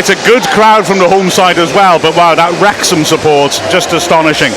it's a good crowd from the home side as well, but wow, that Wrexham support, just astonishing.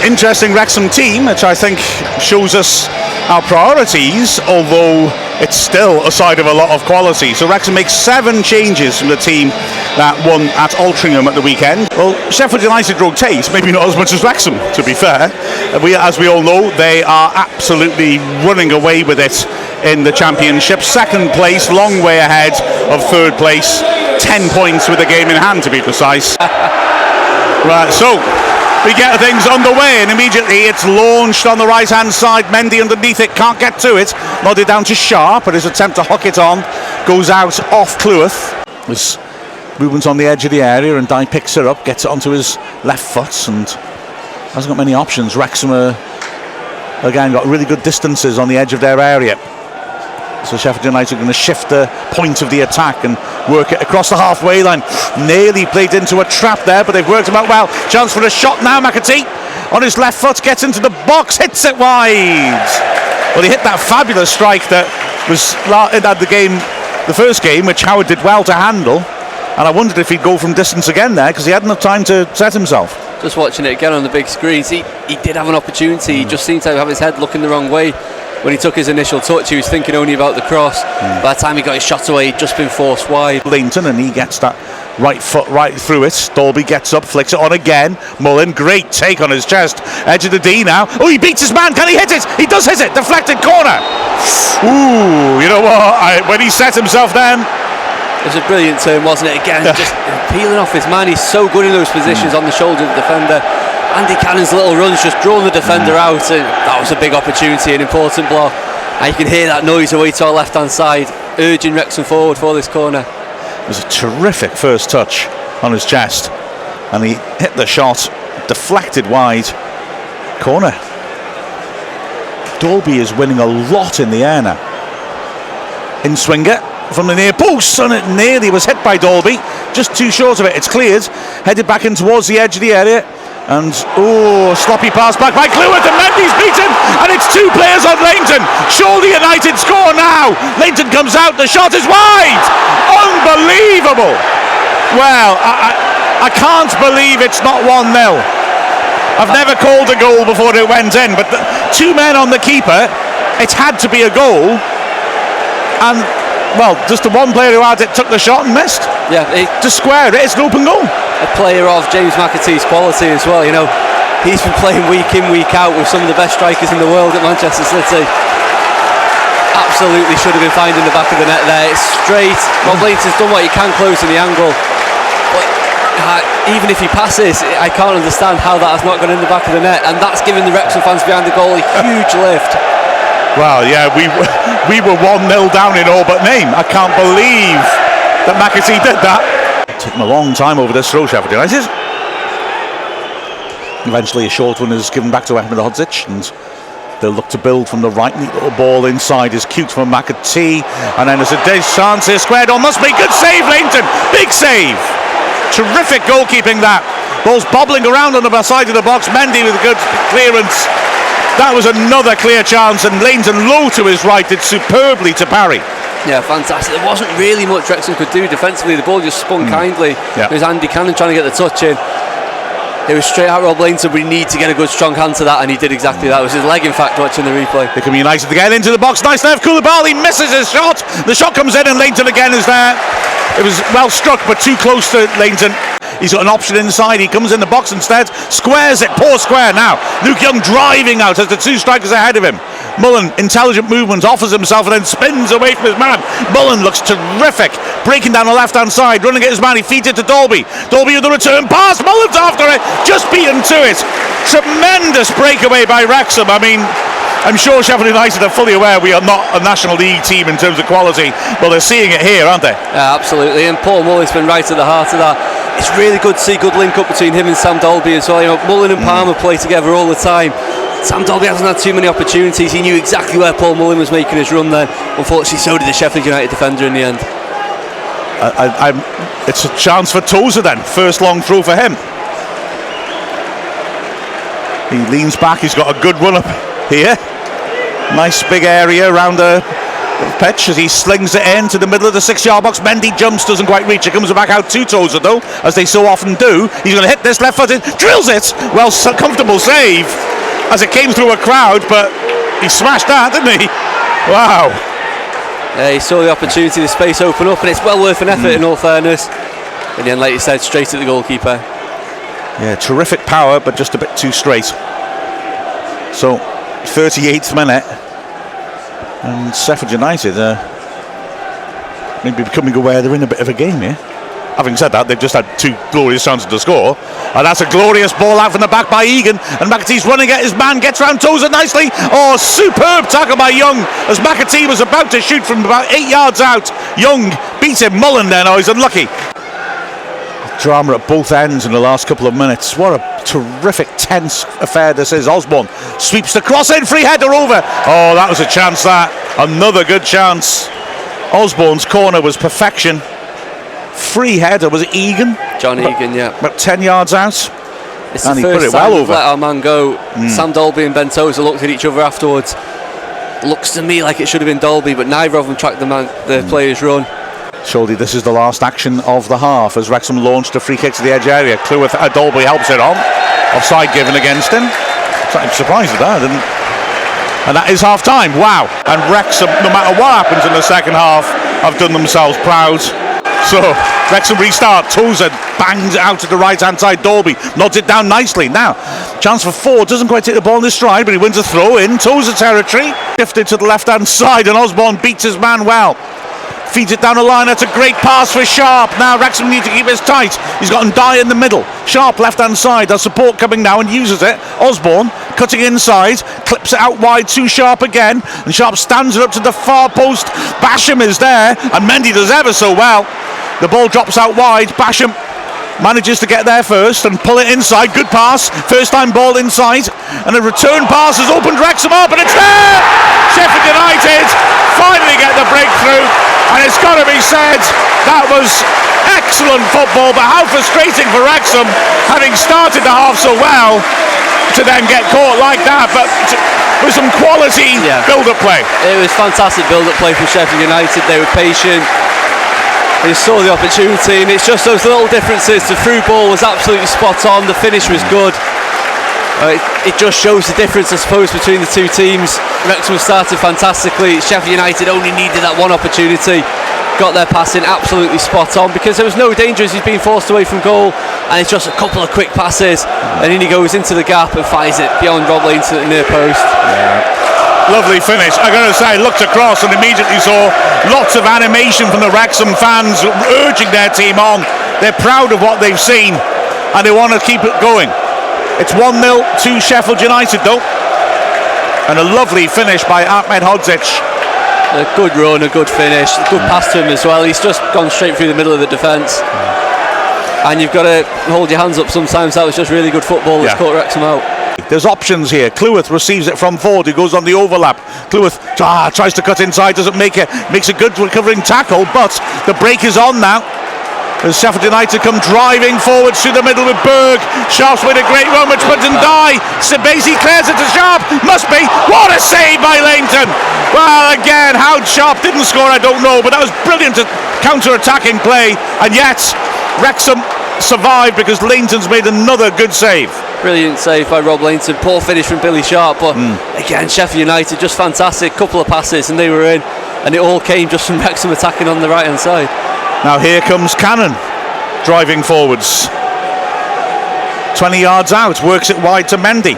Interesting Wrexham team, which I think shows us our priorities, although it's still a side of a lot of quality. So Wrexham makes 7 changes from the team that won at Altrincham at the weekend. Well, Sheffield United rotate, maybe not as much as Wrexham, to be fair. As we all know, they are absolutely running away with it in the Championship. 2nd place, long way ahead of 3rd place. 10 points with the game in hand, to be precise. Right, so we get things underway, and immediately it's launched on the right hand side. Mendy underneath it, can't get to it. Nodded down to Sharp, but his attempt to hook it on goes out off Cleworth. There's movement on the edge of the area, and Dye picks her up, gets it onto his left foot, and hasn't got many options. Wrexham again got really good distances on the edge of their area. So Sheffield United are going to shift the point of the attack and work it across the halfway line. Nearly played into a trap there, but they've worked him out well. Chance for a shot now. McAtee on his left foot gets into the box, hits it wide. Well, he hit that fabulous strike that was in the first game, which Howard did well to handle. And I wondered if he'd go from distance again there, because he had enough time to set himself. Just watching it again on the big screens, he did have an opportunity. He just seemed to have his head looking the wrong way. When he took his initial touch, he was thinking only about the cross. By the time he got his shot away, he'd just been forced wide. Leighton, and he gets that right foot right through it. Dolby gets up, flicks it on again. Mullen, great take on his chest. Edge of the D now. Oh, he beats his man. Can he hit it? He does hit it. Deflected corner. Ooh, you know what? When he set himself down. It was a brilliant turn, wasn't it? Again, just peeling off his man. He's so good in those positions on the shoulder of the defender. Andy Cannon's little run's just drawn the defender out, and that was a big opportunity, an important block. And you can hear that noise away to our left-hand side, urging Wrexham forward for this corner. It was a terrific first touch on his chest, and he hit the shot, deflected wide, corner. Dolby is winning a lot in the air now. In swinger from the near post, and it nearly was hit by Dolby, just too short of it. It's cleared, headed back in towards the edge of the area, and sloppy pass back by Cleworth, and Mendy's beaten, and it's 2 players on Leighton. Surely United score now. Leighton comes out, the shot is wide. Unbelievable. Well, I can't believe it's not 1-0. I've never called a goal before it went in, but 2 men on the keeper, it had to be a goal. And well, just the one player who had it took the shot and missed. Yeah, to square it, it's an open goal. A player of James McAtee's quality as well. You know, he's been playing week in, week out with some of the best strikers in the world at Manchester City. Absolutely should have been finding the back of the net there. It's straight. Rob Leighton's done what he can close in the angle, but even if he passes, I can't understand how that has not gone in the back of the net, and that's given the Wrexham fans behind the goal a huge lift. Well, yeah, we were 1-0 down in all but name. I can't believe that McAtee did that. It took him a long time over this throw, Sheffield United. Eventually a short one is given back to Ahmedhodzic, and they'll look to build from the right. Neat little ball inside is cute from McAtee, and then there's a chance here, squared on, must be good save, Leighton, big save. Terrific goalkeeping that. Ball's bobbling around on the side of the box. Mendy with a good clearance. That was another clear chance, and Leighton low to his right did superbly to parry. Yeah, fantastic. There wasn't really much Wrexham could do defensively. The ball just spun kindly. It was Andy Cannon trying to get the touch in. It was straight out Rob Leighton. We need to get a good strong hand to that, and he did exactly that. It was his leg, in fact, watching the replay. They can be United to get into the box. Nice left, Koulibaly misses his shot. The shot comes in, and Leighton again is there. It was well struck, but too close to Leighton. He's got an option inside. He comes in the box instead, squares it, poor square now. Luke Young driving out as the 2 strikers ahead of him. Mullen, intelligent movement, offers himself and then spins away from his man. Mullen looks terrific, breaking down the left-hand side, running at his man. He feeds it to Dolby. Dolby with the return pass. Mullen's after it, just beaten to it. Tremendous breakaway by Wrexham. I mean, I'm sure Sheffield United are fully aware we are not a National League team in terms of quality, but they're seeing it here, aren't they? Yeah, absolutely, and Paul Mullen's been right at the heart of that. It's really good to see good link up between him and Sam Dolby as well. You know, Mullen and Palmer play together all the time. Sam Dolby hasn't had too many opportunities. He knew exactly where Paul Mullen was making his run then. Unfortunately, so did the Sheffield United defender in the end. It's a chance for Tozer then. First long throw for him. He leans back. He's got a good run up here. Nice big area around the pitch as he slings it into the middle of the 6-yard box. Mendy jumps, doesn't quite reach it, comes back out to Tozer though, as they so often do. He's going to hit this left-footed, drills it. Well, comfortable save as it came through a crowd, but he smashed that, didn't he? Wow. Yeah, he saw the opportunity, the space open up, and it's well worth an effort in all fairness. And then, like you said, straight at the goalkeeper. Yeah, terrific power, but just a bit too straight. So, 38th minute, and Sheffield United maybe becoming aware they're in a bit of a game here. Having said that, they've just had 2 glorious chances to score, and that's a glorious ball out from the back by Egan, and McAtee's running at his man, gets round Tozer nicely. Oh, superb tackle by Young as McAtee was about to shoot from about 8 yards out. Young beats him. Mullen then, oh, he's unlucky. Drama at both ends in the last couple of minutes. What a terrific, tense affair this is. Osborne sweeps the cross in, free header over. Oh, that was a chance, that. Another good chance. Osborne's corner was perfection. Free header, was it Egan? John Egan, yeah. About 10 yards out. It's and the he put first it well time over. Let our man go. Sam Dolby and Ben Tozer looked at each other afterwards. Looks to me like it should have been Dolby, but neither of them tracked the player's run. Surely this is the last action of the half as Wrexham launched a free kick to the edge area. Cleworth, Dolby helps it on. Offside given against him. I'm surprised at that, didn't. And that is half time. Wow. And Wrexham, no matter what happens in the second half, have done themselves proud. So Wrexham restart. Tozer bangs out to the right hand side. Dolby nods it down nicely. Now, chance for Ford, doesn't quite take the ball in his stride, but he wins a throw in Tozer territory. Shifted to the left hand side, and Osborne beats his man well. Feeds it down the line. That's a great pass for Sharp. Now Wrexham need to keep his tight. He's got Ndiaye in the middle. Sharp left hand side. There's support coming now and uses it. Osborne cutting inside, clips it out wide to Sharp again, and Sharp stands it up to the far post. Basham is there, and Mendy does ever so well. The ball drops out wide. Basham manages to get there first and pull it inside. Good pass. First time ball inside, and a return pass has opened Wrexham up, and it's there. Sheffield United finally get the breakthrough. And it's got to be said, that was excellent football, but how frustrating for Wrexham, having started the half so well, to then get caught like that, but with some quality build-up play. It was fantastic build-up play from Sheffield United. They were patient. They saw the opportunity, and it's just those little differences. The through ball was absolutely spot on. The finish was good. It just shows the difference, I suppose, between the two teams. Wrexham started fantastically. Sheffield United only needed that one opportunity. Got their passing absolutely spot on because there was no danger as he's being forced away from goal, and it's just a couple of quick passes, and then he goes into the gap and fires it beyond Rob Lane to the near post. Lovely finish. I gotta say, looked across and immediately saw lots of animation from the Wrexham fans urging their team on. They're proud of what they've seen and they want to keep it going. It's 1-0 to Sheffield United though, and a lovely finish by Ahmed Hodzic. A good run, a good finish, a good pass to him as well. He's just gone straight through the middle of the defence, and you've got to hold your hands up sometimes. That was just really good football that's caught Wrexham out. There's options here. Cleworth receives it from Ford, who goes on the overlap. Cleworth tries to cut inside, doesn't make it. Makes a good recovering tackle, but the break is on now as Sheffield United come driving forwards through the middle with Berg. Sharp's made a great run, which puts Ndiaye. Sebasi clears it to Sharp. Must be. What a save by Langton. Well, again, how Sharp didn't score, I don't know, but that was brilliant counter-attacking play, and yet Wrexham survived because Langton's made another good save. Brilliant save by Rob Langton. Poor finish from Billy Sharp, but again, Sheffield United just fantastic. Couple of passes and they were in, and it all came just from Wrexham attacking on the right hand side. Now here comes Cannon driving forwards, 20 yards out, works it wide to Mendy.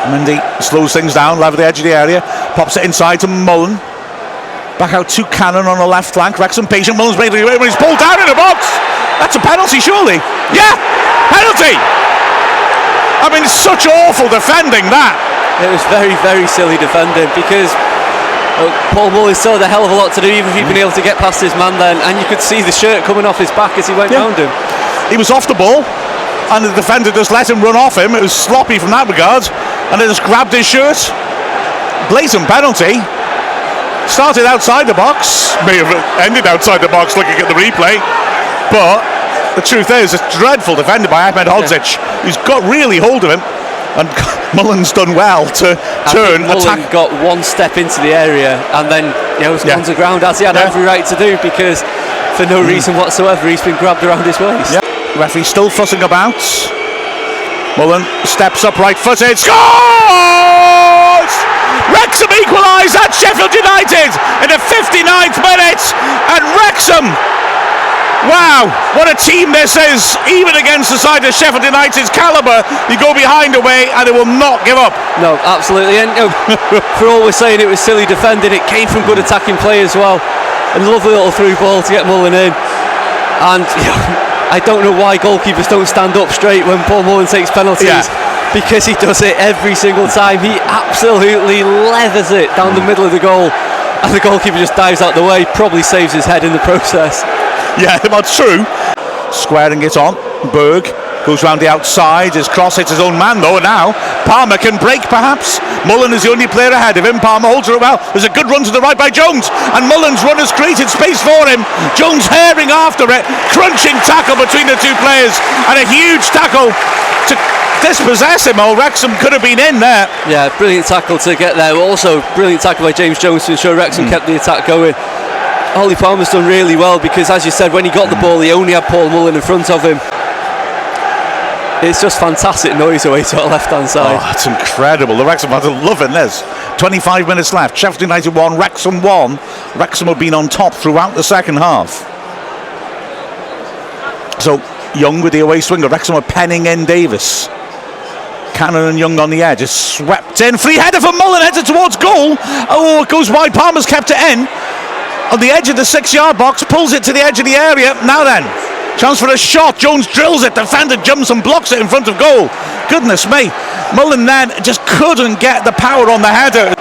Mendy slows things down, level the edge of the area, pops it inside to Mullen. Back out to Cannon on the left flank. Wrexham patient. Mullen's made it, he's pulled down in the box. That's a penalty, surely. Yeah, penalty. I mean, such awful defending that. It was very, very silly defending because Paul Mullen still had a hell of a lot to do, even if he'd been able to get past his man then, and you could see the shirt coming off his back as he went round him. He was off the ball, and the defender just let him run off him. It was sloppy from that regard, and they just grabbed his shirt. Blatant penalty. Started outside the box, may have ended outside the box looking at the replay, but the truth is, it's dreadful defended by Ahmed Hodzic, who's got really hold of him and Mullen's done well to turn, Mullen attack. got one step into the area and then was gone to ground, as he had every right to do, because for no reason whatsoever he's been grabbed around his waist. Yeah. Referee still fussing about. Mullen steps up right-footed, scores! Wrexham equalise at Sheffield United in the 59th minute, and Wrexham, wow, what a team this is. Even against the side of Sheffield United's calibre, you go behind away and they will not give up. No, absolutely. And for all we're saying, it was silly defending, it came from good attacking play as well, and a lovely little through ball to get Mullen in. And I don't know why goalkeepers don't stand up straight when Paul Mullen takes penalties, because he does it every single time. He absolutely leathers it down the middle of the goal, and the goalkeeper just dives out the way, probably saves his head in the process. Yeah, that's true. Squaring it on, Berg goes round the outside, his cross hits his own man though, and now Palmer can break perhaps. Mullen is the only player ahead of him. Palmer holds it well. There's a good run to the right by Jones, and Mullen's run has created space for him. Jones herring after it, crunching tackle between the two players, and a huge tackle to dispossess him. Oh, Wrexham could have been in there. Yeah, brilliant tackle to get there. Also, brilliant tackle by James Jones to ensure Wrexham kept the attack going. Ollie Palmer's done really well, because as you said, when he got the ball he only had Paul Mullen in front of him. It's just fantastic noise away to our left hand side. Oh, it's incredible. The Wrexham fans are loving this. 25 minutes left. Sheffield United 1, Wrexham 1. Wrexham have been on top throughout the second half. So Young with the away swinger. Wrexham are penning in Davis. Cannon and Young on the edge. It's swept in. Free header for Mullen, headed towards goal. Oh, it goes wide. Palmer's kept it in. On the edge of the 6-yard box, pulls it to the edge of the area. Now then, chance for a shot. Jones drills it. Defender jumps and blocks it in front of goal. Goodness me. Mullen then just couldn't get the power on the header.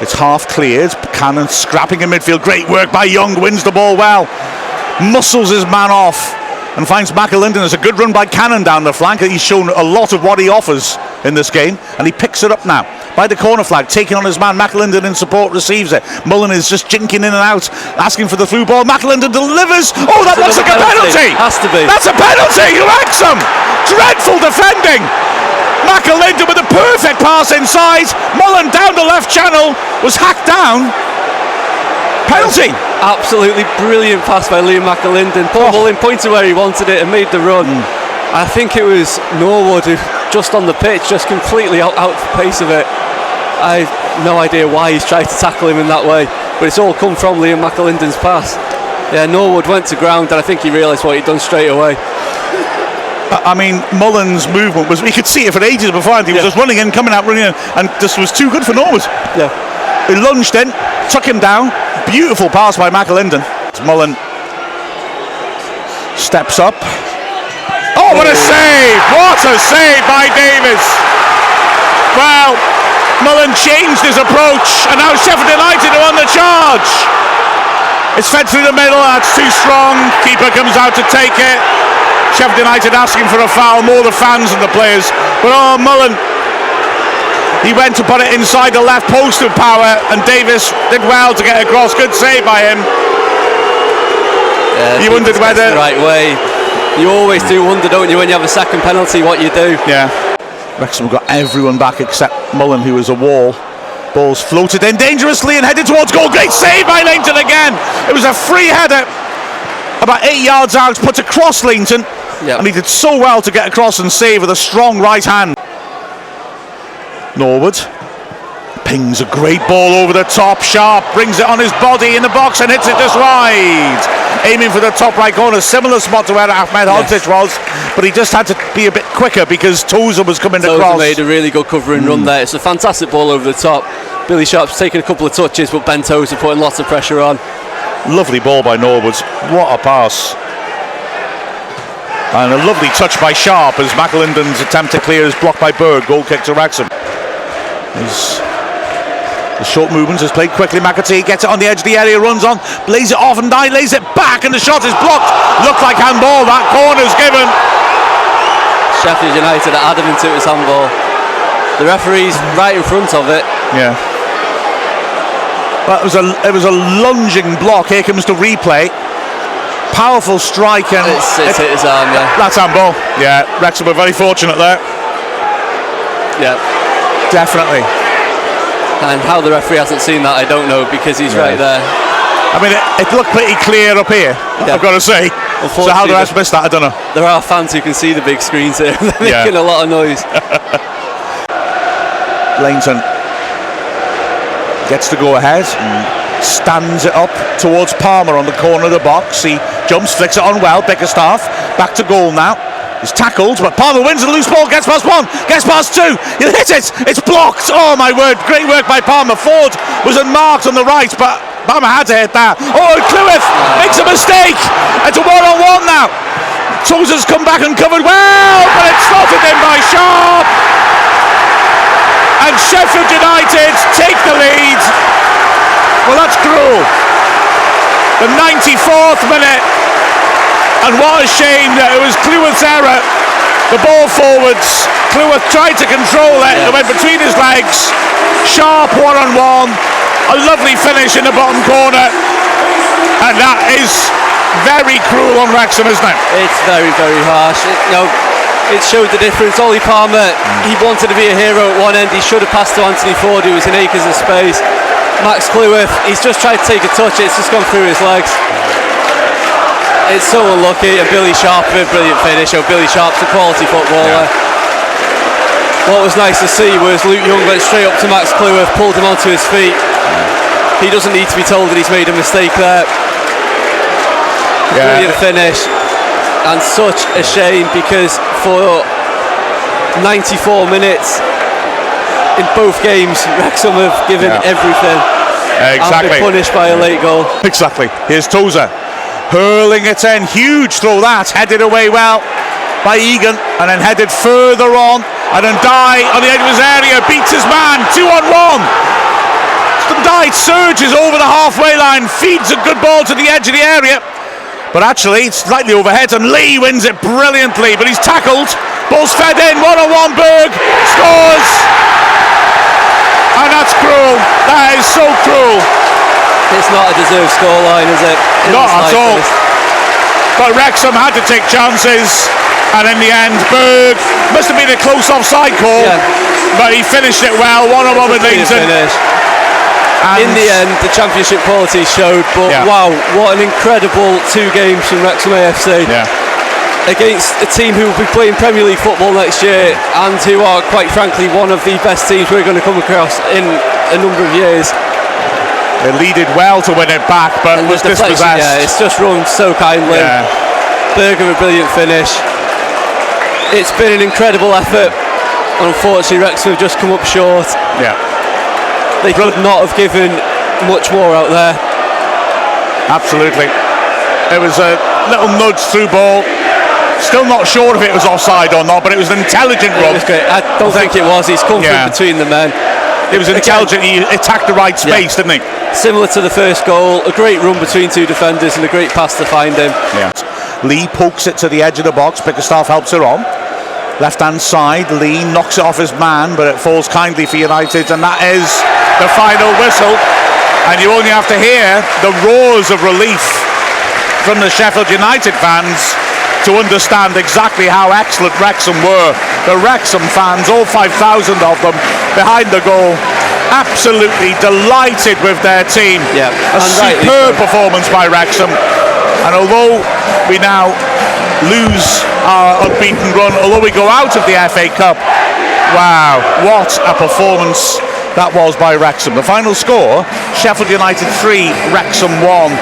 It's half cleared. Cannon scrapping in midfield. Great work by Young. Wins the ball well. Muscles his man off and finds McAlinden. There's a good run by Cannon down the flank. He's shown a lot of what he offers in this game, and he picks it up now by the corner flag, taking on his man. McAlinden in support receives it. Mullen is just jinking in and out, asking for the through ball. McAlinden delivers. Oh, that looks like a penalty. Has to be. That's a penalty. Wrexham. Dreadful defending. McAlinden with a perfect pass inside. Mullen down the left channel, was hacked down. Penalty. Absolutely brilliant pass by Liam McAlinden. Paul Mullen pointed where he wanted it and made the run. I think it was Norwood who just on the pitch, just completely out the pace of it. I have no idea why he's tried to tackle him in that way, but it's all come from Liam McAlinden's pass. Yeah, Norwood went to ground and I think he realised what he'd done straight away. I mean, Mullen's movement was, we could see it for ages beforehand. He was just running in, coming out, running in, and this was too good for Norwood. Yeah. He lunged in, took him down. Beautiful pass by McAlinden. Mullen steps up. Oh, what a save! What a save by Davis! Well, Mullen changed his approach, and now Sheffield United are on the charge. It's fed through the middle, that's too strong. Keeper comes out to take it. Sheffield United asking for a foul, more the fans than the players. But oh, Mullen, he went to put it inside the left post with power, and Davis did well to get across. Good save by him. Yeah, you wondered whether the right way. You always do wonder, don't you, when you have a second penalty, what you do. Yeah. Wrexham got everyone back except Mullen, who was a wall. Ball's floated in dangerously and headed towards goal. Great save by Lainton again. It was a free header about 8 yards out, put across Lainton, and he did so well to get across and save with a strong right hand. Norwood pings a great ball over the top. Sharp brings it on his body in the box and hits it just wide, aiming for the top right corner. Similar spot to where Ahmed Hodzic was, but he just had to be a bit quicker because Tozer was coming across. Tozer made a really good covering run there. It's a fantastic ball over the top. Billy Sharp's taken a couple of touches, but Ben Tozer putting lots of pressure on. Lovely ball by Norwood. What a pass. And a lovely touch by Sharp as McAlinden's attempt to clear is blocked by Berg. Goal kick to Wrexham. The short movements is played quickly. McAtee gets it on the edge of the area, runs on, blaze it off and lays it back, and the shot is blocked. Looked like handball. That corner's given. Sheffield United are adamant it was handball. The referee's right in front of it. Yeah. Well, it was a lunging block. Here comes the replay. Powerful strike, and it's hit his arm. Yeah. That's handball. Yeah. Wrexham were very fortunate there. Yeah. Definitely. And how the referee hasn't seen that, I don't know, because he's right there. I mean, it looked pretty clear up here, I've got to say. So how the rest missed that, I don't know. There are fans who can see the big screens here. They're making a lot of noise. Lainton gets to go ahead, stands it up towards Palmer on the corner of the box. He jumps, flicks it on well. Bickerstaff back to goal now. He's tackled, but Palmer wins the loose ball, gets past one, gets past two, he'll hit it, it's blocked. Oh my word, great work by Palmer. Ford was unmarked on the right, but Palmer had to hit that. Oh, Cleworth makes a mistake. It's a one-on-one now. Tozer's come back and covered well, but it's slotted in by Sharp. And Sheffield United take the lead. Well, that's cruel. The 94th minute. And what a shame that it was Cleworth's error. The ball forwards. Cleworth tried to control it. It went between his legs. Sharp one-on-one. A lovely finish in the bottom corner. And that is very cruel on Wrexham, isn't it? It's very, very harsh. It showed the difference. Ollie Palmer, he wanted to be a hero at one end. He should have passed to Anthony Ford, who was in acres of space. Max Cleworth, he's just tried to take a touch. It's just gone through his legs. It's so unlucky. And Billy Sharp, a brilliant finish. Billy Sharp's a quality footballer. What was nice to see was Luke Young went straight up to Max Cleworth, pulled him onto his feet. He doesn't need to be told that he's made a mistake there. Brilliant finish. And such a shame, because for 94 minutes in both games, Wrexham have given everything. Exactly. And been punished by a late goal. Exactly. Here's Tozer hurling it in. Huge throw that. Headed away well by Egan, and then headed further on. And then Dye on the edge of his area beats his man. 2-on-1. Dye surges over the halfway line, feeds a good ball to the edge of the area. But actually, it's slightly overhead, and Lee wins it brilliantly. But he's tackled. Ball's fed in. One-on-one. Berg scores. And that's cruel. That is so cruel. It's not a deserved scoreline, is it? Not at all. But Wrexham had to take chances. And in the end, Berg must have been a close offside call. But he finished it well. One-on-one with Lainton. In the end, the championship quality showed, but wow, what an incredible 2 games from Wrexham AFC against a team who will be playing Premier League football next year, and who are, quite frankly, one of the best teams we're going to come across in a number of years. They leaded well to win it back, but was dispossessed. Yeah, it's just run so kindly. Berger, a brilliant finish. It's been an incredible effort. Unfortunately, Wrexham have just come up short. They could not have given much more out there. Absolutely. It was a little nudge through ball. Still not sure if it was offside or not, but it was an intelligent run. It was great. I don't think it was. He's come from between the men. It was intelligent. He attacked the right space, didn't he? Similar to the first goal, a great run between 2 defenders and a great pass to find him. Lee pokes it to the edge of the box. Bickerstaff helps her on. Left hand side, Lee knocks it off his man, but it falls kindly for United, and that is the final whistle. And you only have to hear the roars of relief from the Sheffield United fans to understand exactly how excellent Wrexham were. The Wrexham fans, all 5,000 of them, behind the goal, absolutely delighted with their team. A superb performance by Wrexham. And although we now lose our unbeaten run, although we go out of the FA Cup, wow, what a performance that was by Wrexham. The final score, Sheffield United 3, Wrexham 1.